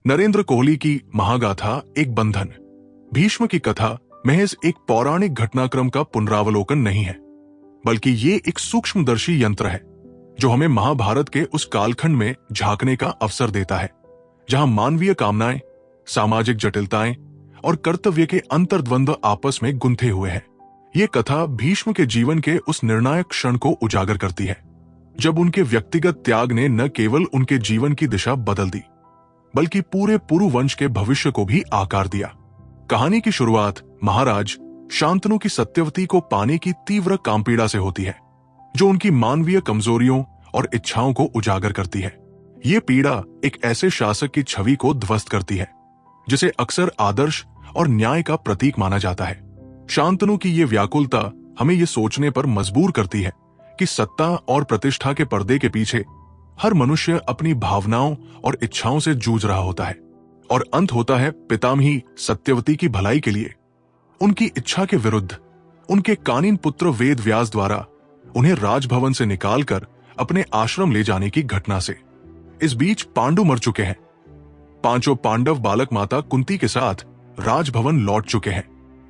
नरेंद्र कोहली की महागाथा एक बंधन। भीष्म की कथा महज एक पौराणिक घटनाक्रम का पुनरावलोकन नहीं है, बल्कि ये एक सूक्ष्मदर्शी यंत्र है जो हमें महाभारत के उस कालखंड में झांकने का अवसर देता है जहां मानवीय कामनाएं, सामाजिक जटिलताएं और कर्तव्य के अंतर्द्वंद्व आपस में गुंथे हुए हैं। ये कथा भीष्म के जीवन के उस निर्णायक क्षण को उजागर करती है जब उनके व्यक्तिगत त्याग ने न केवल उनके जीवन की दिशा बदल दी, बल्कि पूरे पुरु वंश के भविष्य को भी आकार दिया। कहानी की शुरुआत महाराज शांतनु की सत्यवती को पाने की तीव्र कामपीड़ा से होती है, जो उनकी मानवीय कमजोरियों और इच्छाओं को उजागर करती है। ये पीड़ा एक ऐसे शासक की छवि को ध्वस्त करती है जिसे अक्सर आदर्श और न्याय का प्रतीक माना जाता है। शांतनु की ये व्याकुलता हमें ये सोचने पर मजबूर करती है कि सत्ता और प्रतिष्ठा के पर्दे के पीछे हर मनुष्य अपनी भावनाओं और इच्छाओं से जूझ रहा होता है, और अंत होता है पितामही सत्यवती की भलाई के लिए उनकी इच्छा के विरुद्ध उनके कानीन पुत्र वेद व्यास द्वारा उन्हें राजभवन से निकालकर अपने आश्रम ले जाने की घटना से। इस बीच पांडु मर चुके हैं। पांचों पांडव बालक माता कुंती के साथ राजभवन लौट चुके हैं।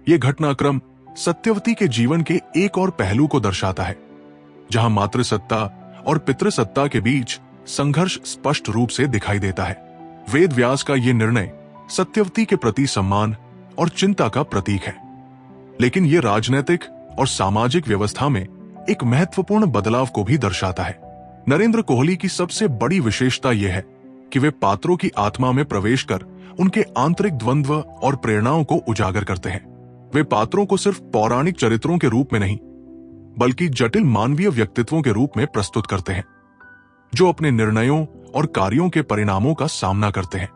यह घटनाक्रम सत्यवती के जीवन के एक और पहलू को दर्शाता है, जहां मातृसत्ता और पितृसत्ता के बीच संघर्ष स्पष्ट रूप से दिखाई देता है। वेद व्यास का यह निर्णय सत्यवती के प्रति सम्मान और चिंता का प्रतीक है, लेकिन यह राजनीतिक और सामाजिक व्यवस्था में एक महत्वपूर्ण बदलाव को भी दर्शाता है। नरेंद्र कोहली की सबसे बड़ी विशेषता यह है कि वे पात्रों की आत्मा में प्रवेश कर उनके आंतरिक द्वंद्व और प्रेरणाओं को उजागर करते हैं। वे पात्रों को सिर्फ पौराणिक चरित्रों के रूप में नहीं, बल्कि जटिल मानवीय व्यक्तित्वों के रूप में प्रस्तुत करते हैं, जो अपने निर्णयों और कार्यों के परिणामों का सामना करते हैं।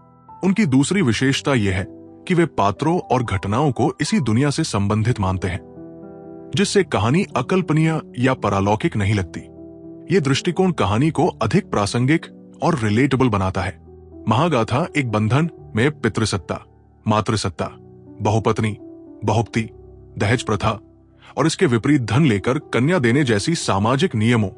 उनकी दूसरी विशेषता यह है कि वे पात्रों और घटनाओं को इसी दुनिया से संबंधित मानते हैं, जिससे कहानी अकल्पनीय या परालौकिक नहीं लगती। ये दृष्टिकोण कहानी को अधिक प्रासंगिक और रिलेटेबल बनाता है। महागाथा एक बंधन में पितृसत्ता, मातृसत्ता, बहुपत्नी, बहुपति, दहेज प्रथा और इसके विपरीत धन लेकर कन्या देने जैसी सामाजिक नियमों,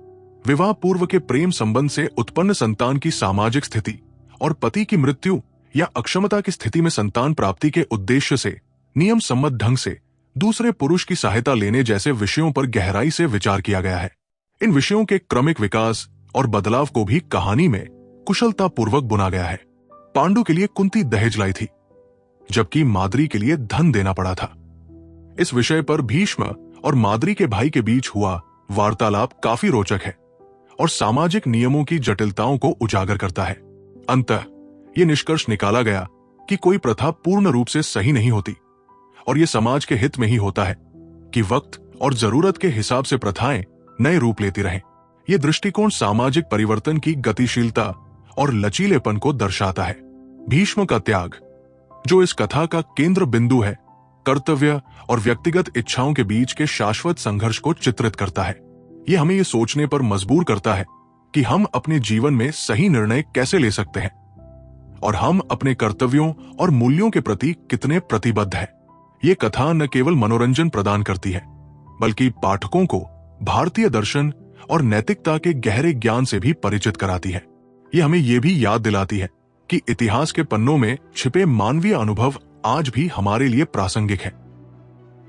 विवाह पूर्व के प्रेम संबंध से उत्पन्न संतान की सामाजिक स्थिति और पति की मृत्यु या अक्षमता की स्थिति में संतान प्राप्ति के उद्देश्य से नियम सम्मत ढंग से दूसरे पुरुष की सहायता लेने जैसे विषयों पर गहराई से विचार किया गया है। इन विषयों के क्रमिक विकास और बदलाव को भी कहानी में कुशलतापूर्वक बुना गया है। पांडु के लिए कुंती दहेज लाई थी, जबकि माद्री के लिए धन देना पड़ा था। इस विषय पर भीष्म और माद्री के भाई के बीच हुआ वार्तालाप काफी रोचक है और सामाजिक नियमों की जटिलताओं को उजागर करता है। अंततः ये निष्कर्ष निकाला गया कि कोई प्रथा पूर्ण रूप से सही नहीं होती, और ये समाज के हित में ही होता है कि वक्त और जरूरत के हिसाब से प्रथाएं नए रूप लेती रहें। यह दृष्टिकोण सामाजिक परिवर्तन की गतिशीलता और लचीलेपन को दर्शाता है। भीष्म का त्याग, जो इस कथा का केंद्र बिंदु है, कर्तव्य और व्यक्तिगत इच्छाओं के बीच के शाश्वत संघर्ष को चित्रित करता है। यह हमें यह सोचने पर मजबूर करता है कि हम अपने जीवन में सही निर्णय कैसे ले सकते हैं और हम अपने कर्तव्यों और मूल्यों के प्रति कितने प्रतिबद्ध हैं। यह कथा न केवल मनोरंजन प्रदान करती है, बल्कि पाठकों को भारतीय दर्शन और नैतिकता के गहरे ज्ञान से भी परिचित कराती है। यह हमें यह भी याद दिलाती है कि इतिहास के पन्नों में छिपे मानवीय अनुभव आज भी हमारे लिए प्रासंगिक हैं,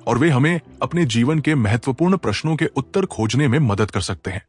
और वे हमें अपने जीवन के महत्वपूर्ण प्रश्नों के उत्तर खोजने में मदद कर सकते हैं।